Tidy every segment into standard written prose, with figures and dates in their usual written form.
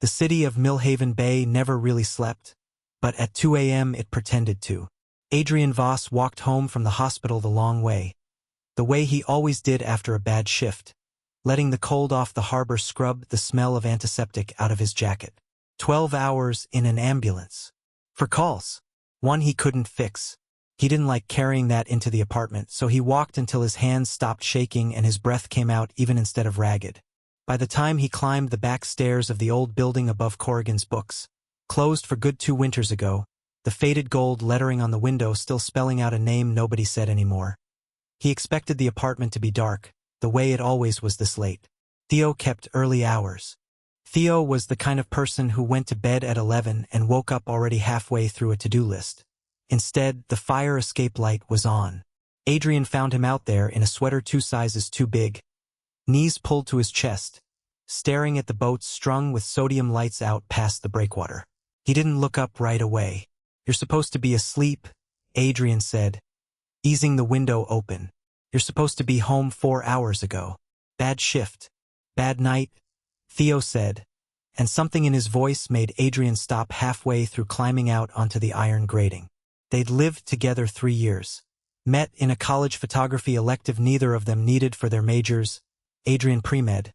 The city of Millhaven Bay never really slept, but at 2 a.m. it pretended to. Adrian Voss walked home from the hospital the long way, the way he always did after a bad shift, letting the cold off the harbor scrub the smell of antiseptic out of his jacket. 12 hours in an ambulance. For calls. One he couldn't fix. He didn't like carrying that into the apartment, so he walked until his hands stopped shaking and his breath came out even instead of ragged. By the time he climbed the back stairs of the old building above Corrigan's Books, closed for good 2 winters ago, the faded gold lettering on the window still spelling out a name nobody said anymore. He expected the apartment to be dark, the way it always was this late. Theo kept early hours. Theo was the kind of person who went to bed at 11 and woke up already halfway through a to-do list. Instead, the fire escape light was on. Adrian found him out there in a sweater 2 sizes too big, knees pulled to his chest, staring at the boats strung with sodium lights out past the breakwater. He didn't look up right away. "You're supposed to be asleep," Adrian said, easing the window open. "You're supposed to be home 4 hours ago." "Bad shift. Bad night," Theo said, and something in his voice made Adrian stop halfway through climbing out onto the iron grating. They'd lived together 3 years. Met in a college photography elective neither of them needed for their majors, Adrian pre-med,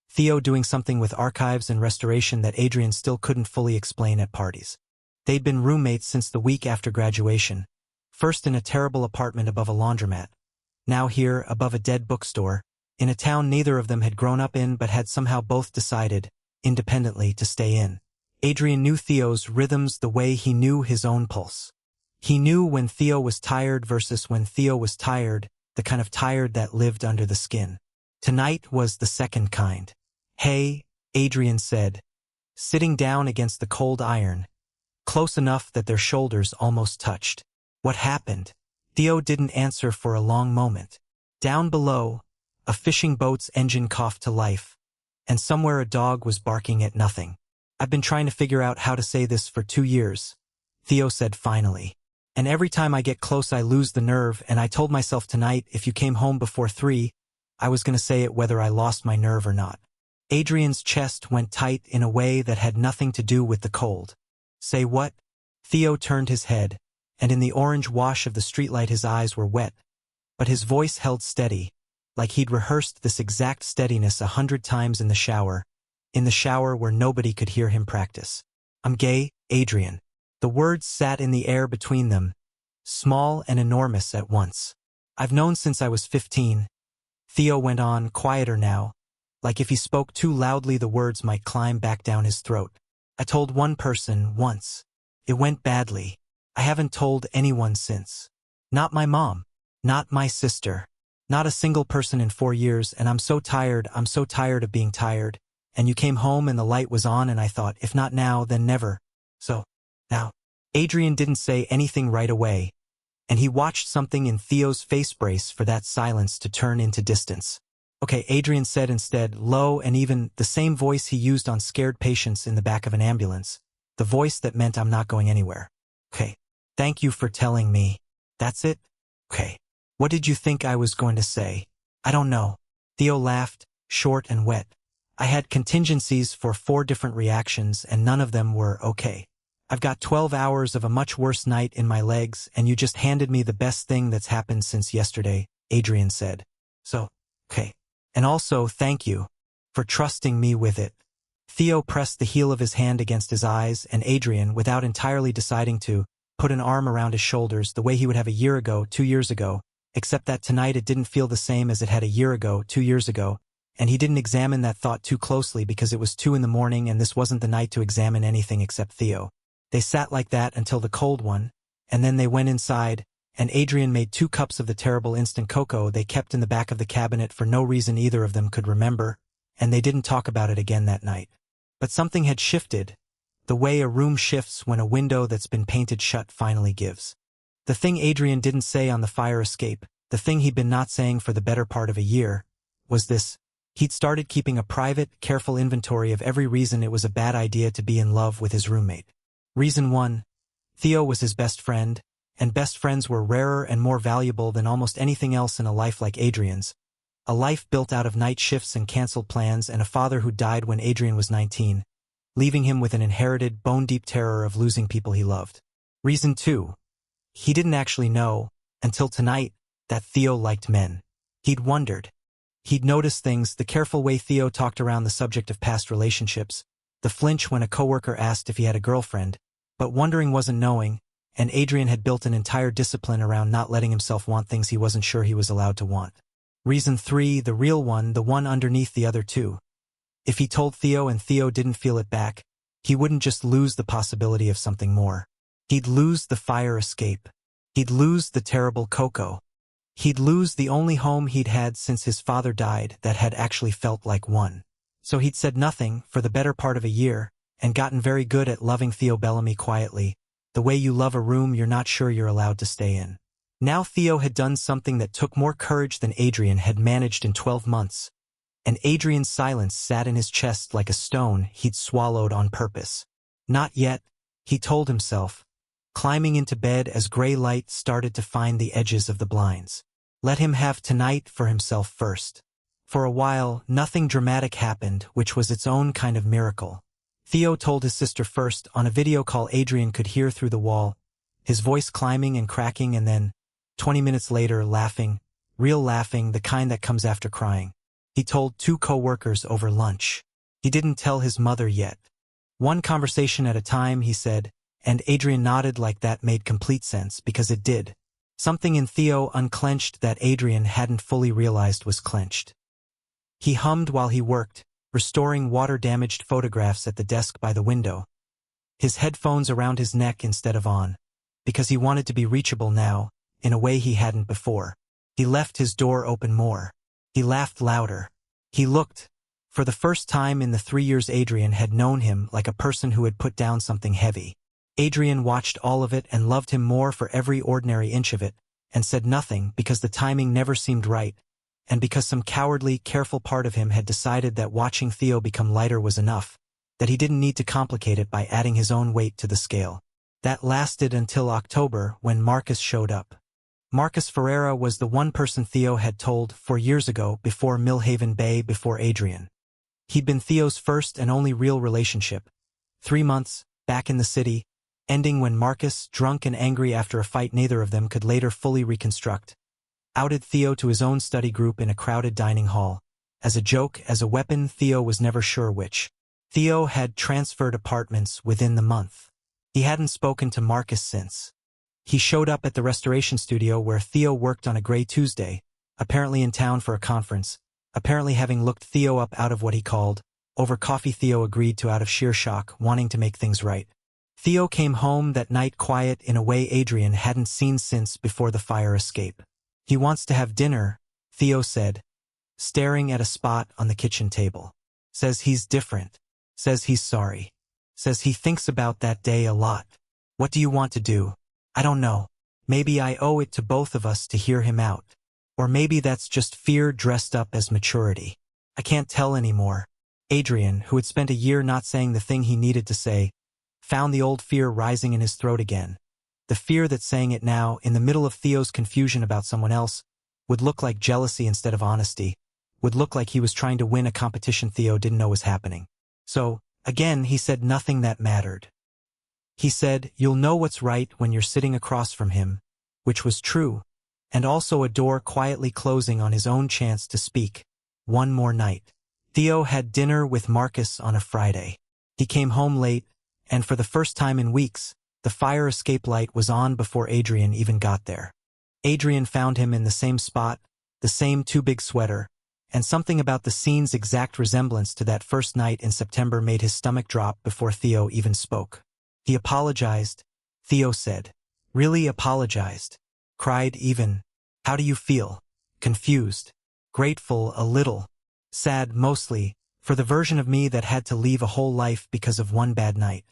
Theo doing something with archives and restoration that Adrian still couldn't fully explain at parties. They'd been roommates since the week after graduation, first in a terrible apartment above a laundromat, now here above a dead bookstore, in a town neither of them had grown up in but had somehow both decided, independently, to stay in. Adrian knew Theo's rhythms the way he knew his own pulse. He knew when Theo was tired versus when Theo was tired, the kind of tired that lived under the skin. Tonight was the second kind. "Hey," Adrian said, sitting down against the cold iron, close enough that their shoulders almost touched. "What happened?" Theo didn't answer for a long moment. Down below, a fishing boat's engine coughed to life, and somewhere a dog was barking at nothing. "I've been trying to figure out how to say this for 2 years," Theo said finally. "And every time I get close I lose the nerve, and I told myself tonight if you came home before 3, I was going to say it whether I lost my nerve or not." Adrian's chest went tight in a way that had nothing to do with the cold. "Say what?" Theo turned his head, and in the orange wash of the streetlight his eyes were wet, but his voice held steady, like he'd rehearsed this exact steadiness 100 times in the shower where nobody could hear him practice. "I'm gay, Adrian." The words sat in the air between them, small and enormous at once. "I've known since I was 15, Theo went on, quieter now, like if he spoke too loudly the words might climb back down his throat. "I told one person once. It went badly. I haven't told anyone since. Not my mom. Not my sister. Not a single person in 4 years, and I'm so tired of being tired. And you came home and the light was on and I thought, if not now, then never. So, now." Adrian didn't say anything right away, and he watched something in Theo's face brace for that silence to turn into distance. "Okay," Adrian said instead, low and even, the same voice he used on scared patients in the back of an ambulance, the voice that meant "I'm not going anywhere." "Okay. Thank you for telling me. That's it? Okay. What did you think I was going to say?" "I don't know." Theo laughed, short and wet. "I had contingencies for 4 different reactions and none of them were okay. I've got 12 hours of a much worse night in my legs and you just handed me the best thing that's happened since yesterday," Adrian said. "So, okay. And also, thank you for trusting me with it." Theo pressed the heel of his hand against his eyes, and Adrian, without entirely deciding to, put an arm around his shoulders the way he would have a year ago, 2 years ago, except that tonight it didn't feel the same as it had a year ago, 2 years ago, and he didn't examine that thought too closely because it was 2 in the morning and this wasn't the night to examine anything except Theo. They sat like that until the cold one, and then they went inside, and Adrian made 2 cups of the terrible instant cocoa they kept in the back of the cabinet for no reason either of them could remember, and they didn't talk about it again that night. But something had shifted, the way a room shifts when a window that's been painted shut finally gives. The thing Adrian didn't say on the fire escape, the thing he'd been not saying for the better part of a year, was this: he'd started keeping a private, careful inventory of every reason it was a bad idea to be in love with his roommate. Reason 1, Theo was his best friend, and best friends were rarer and more valuable than almost anything else in a life like Adrian's, a life built out of night shifts and canceled plans and a father who died when Adrian was 19. leaving him with an inherited, bone-deep terror of losing people he loved. Reason 2. He didn't actually know, until tonight, that Theo liked men. He'd wondered. He'd noticed things, the careful way Theo talked around the subject of past relationships, the flinch when a coworker asked if he had a girlfriend, but wondering wasn't knowing, and Adrian had built an entire discipline around not letting himself want things he wasn't sure he was allowed to want. Reason 3, the real one, the one underneath the other two. If he told Theo and Theo didn't feel it back, he wouldn't just lose the possibility of something more. He'd lose the fire escape. He'd lose the terrible Coco. He'd lose the only home he'd had since his father died that had actually felt like one. So he'd said nothing for the better part of a year, and gotten very good at loving Theo Bellamy quietly, the way you love a room you're not sure you're allowed to stay in. Now Theo had done something that took more courage than Adrian had managed in 12 months, and Adrian's silence sat in his chest like a stone he'd swallowed on purpose. Not yet, he told himself, climbing into bed as gray light started to find the edges of the blinds. Let him have tonight for himself first. For a while, nothing dramatic happened, which was its own kind of miracle. Theo told his sister first on a video call Adrian could hear through the wall, his voice climbing and cracking, and then, 20 minutes later, laughing, real laughing, the kind that comes after crying. He told 2 co-workers over lunch. He didn't tell his mother yet. One conversation at a time, he said, and Adrian nodded like that made complete sense, because it did. Something in Theo unclenched that Adrian hadn't fully realized was clenched. He hummed while he worked, restoring water-damaged photographs at the desk by the window, his headphones around his neck instead of on, because he wanted to be reachable now, in a way he hadn't before. He left his door open more. He laughed louder. He looked, for the first time in the 3 years Adrian had known him, like a person who had put down something heavy. Adrian watched all of it and loved him more for every ordinary inch of it, and said nothing because the timing never seemed right, and because some cowardly, careful part of him had decided that watching Theo become lighter was enough, that he didn't need to complicate it by adding his own weight to the scale. That lasted until October, when Marcus showed up. Marcus Ferreira was the one person Theo had told 4 years ago, before Millhaven Bay, before Adrian. He'd been Theo's first and only real relationship. 3 months, back in the city, ending when Marcus, drunk and angry after a fight neither of them could later fully reconstruct, outed Theo to his own study group in a crowded dining hall. As a joke, as a weapon, Theo was never sure which. Theo had transferred apartments within the month. He hadn't spoken to Marcus since. He showed up at the restoration studio where Theo worked on a gray Tuesday, apparently in town for a conference, apparently having looked Theo up out of what he called, over coffee. Theo agreed to out of sheer shock, wanting to make things right. Theo came home that night quiet in a way Adrian hadn't seen since before the fire escape. He wants to have dinner, Theo said, staring at a spot on the kitchen table. Says he's different. Says he's sorry. Says he thinks about that day a lot. What do you want to do? I don't know. Maybe I owe it to both of us to hear him out. Or maybe that's just fear dressed up as maturity. I can't tell anymore. Adrian, who had spent a year not saying the thing he needed to say, found the old fear rising in his throat again. The fear that saying it now, in the middle of Theo's confusion about someone else, would look like jealousy instead of honesty, would look like he was trying to win a competition Theo didn't know was happening. So, again, he said nothing that mattered. He said, "You'll know what's right when you're sitting across from him," which was true, and also a door quietly closing on his own chance to speak. One more night. Theo had dinner with Marcus on a Friday. He came home late, and for the first time in weeks, the fire escape light was on before Adrian even got there. Adrian found him in the same spot, the same too big sweater, and something about the scene's exact resemblance to that first night in September made his stomach drop before Theo even spoke. He apologized, Theo said. Really apologized. Cried even. How do you feel? Confused. Grateful a little. Sad mostly, for the version of me that had to leave a whole life because of one bad night.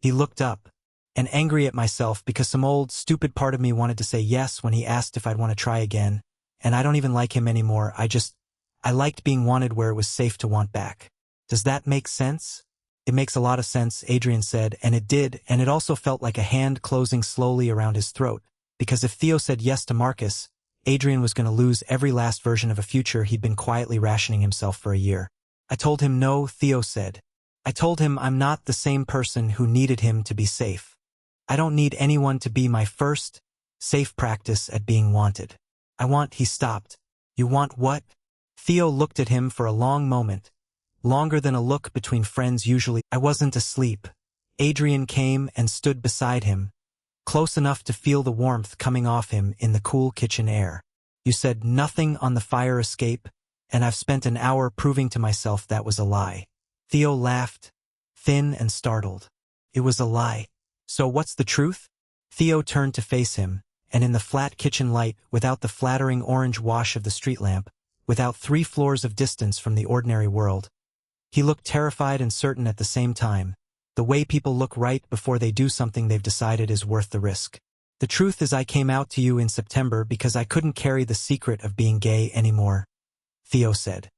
He looked up, and angry at myself because some old, stupid part of me wanted to say yes when he asked if I'd want to try again, and I don't even like him anymore. I liked being wanted where it was safe to want back. Does that make sense? It makes a lot of sense, Adrian said, and it did, and it also felt like a hand closing slowly around his throat, because if Theo said yes to Marcus, Adrian was going to lose every last version of a future he'd been quietly rationing himself for a year. I told him no, Theo said. I told him I'm not the same person who needed him to be safe. I don't need anyone to be my first, safe practice at being wanted. He stopped. You want what? Theo looked at him for a long moment, longer than a look between friends usually. I wasn't asleep. Adrian came and stood beside him, close enough to feel the warmth coming off him in the cool kitchen air. You said nothing on the fire escape, and I've spent an hour proving to myself that was a lie. Theo laughed, thin and startled. It was a lie. So what's the truth? Theo turned to face him, and in the flat kitchen light, without the flattering orange wash of the street lamp, without 3 floors of distance from the ordinary world, he looked terrified and certain at the same time, the way people look right before they do something they've decided is worth the risk. The truth is I came out to you in September because I couldn't carry the secret of being gay anymore, Theo said.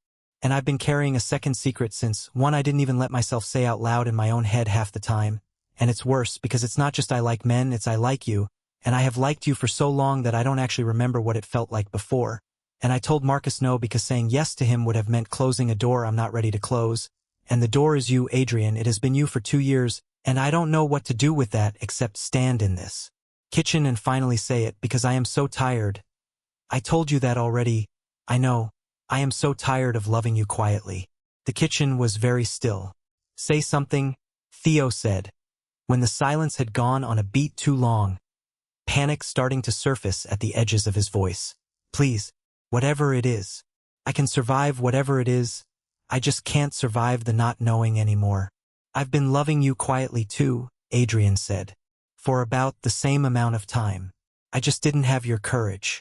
And I've been carrying a second secret since, one I didn't even let myself say out loud in my own head half the time. And it's worse because it's not just I like men, it's I like you, and I have liked you for so long that I don't actually remember what it felt like before. And I told Marcus no because saying yes to him would have meant closing a door I'm not ready to close. And the door is you, Adrian. It has been you for 2 years, and I don't know what to do with that except stand in this kitchen and finally say it because I am so tired. I told you that already. I know. I am so tired of loving you quietly. The kitchen was very still. Say something, Theo said. When the silence had gone on a beat too long, panic starting to surface at the edges of his voice. Please, whatever it is. I can survive whatever it is. I just can't survive the not knowing anymore. I've been loving you quietly too, Adrian said. For about the same amount of time. I just didn't have your courage.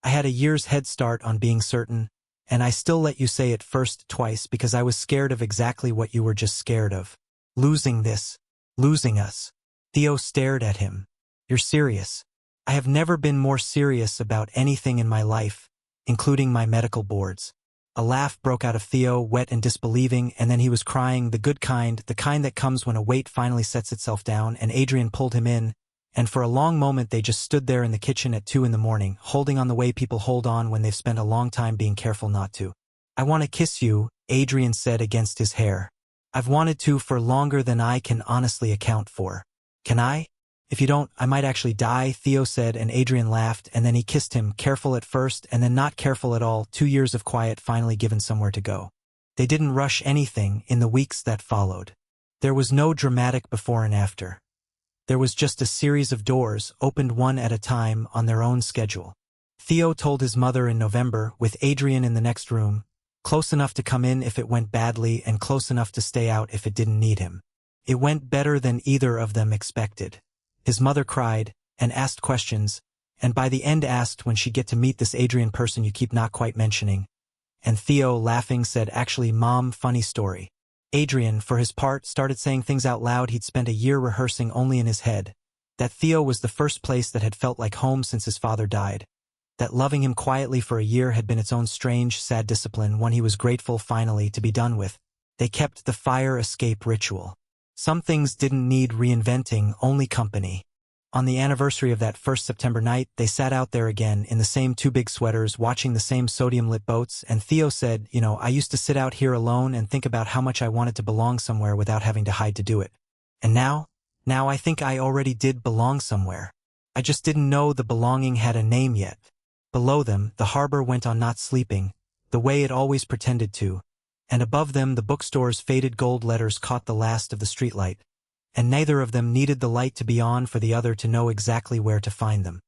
I had a year's head start on being certain, and I still let you say it first twice because I was scared of exactly what you were just scared of. Losing this. Losing us. Theo stared at him. You're serious. I have never been more serious about anything in my life, including my medical boards. A laugh broke out of Theo, wet and disbelieving, and then he was crying, the good kind, the kind that comes when a weight finally sets itself down, and Adrian pulled him in, and for a long moment they just stood there in the kitchen at 2 a.m, holding on the way people hold on when they've spent a long time being careful not to. I want to kiss you, Adrian said against his hair. I've wanted to for longer than I can honestly account for. Can I? If you don't, I might actually die, Theo said, and Adrian laughed, and then he kissed him, careful at first and then not careful at all, 2 years of quiet finally given somewhere to go. They didn't rush anything in the weeks that followed. There was no dramatic before and after. There was just a series of doors, opened one at a time on their own schedule. Theo told his mother in November, with Adrian in the next room, close enough to come in if it went badly and close enough to stay out if it didn't need him. It went better than either of them expected. His mother cried and asked questions, and by the end asked when she'd get to meet this Adrian person you keep not quite mentioning. And Theo, laughing, said, actually, Mom, funny story. Adrian, for his part, started saying things out loud he'd spent a year rehearsing only in his head. That Theo was the first place that had felt like home since his father died. That loving him quietly for a year had been its own strange, sad discipline, one he was grateful finally to be done with. They kept the fire escape ritual. Some things didn't need reinventing, only company. On the anniversary of that first September night, they sat out there again in the same 2 big sweaters, watching the same sodium-lit boats, and Theo said, I used to sit out here alone and think about how much I wanted to belong somewhere without having to hide to do it. And now I think I already did belong somewhere. I just didn't know the belonging had a name yet. Below them, the harbor went on not sleeping, the way it always pretended to, and above them the bookstore's faded gold letters caught the last of the streetlight, and neither of them needed the light to be on for the other to know exactly where to find them.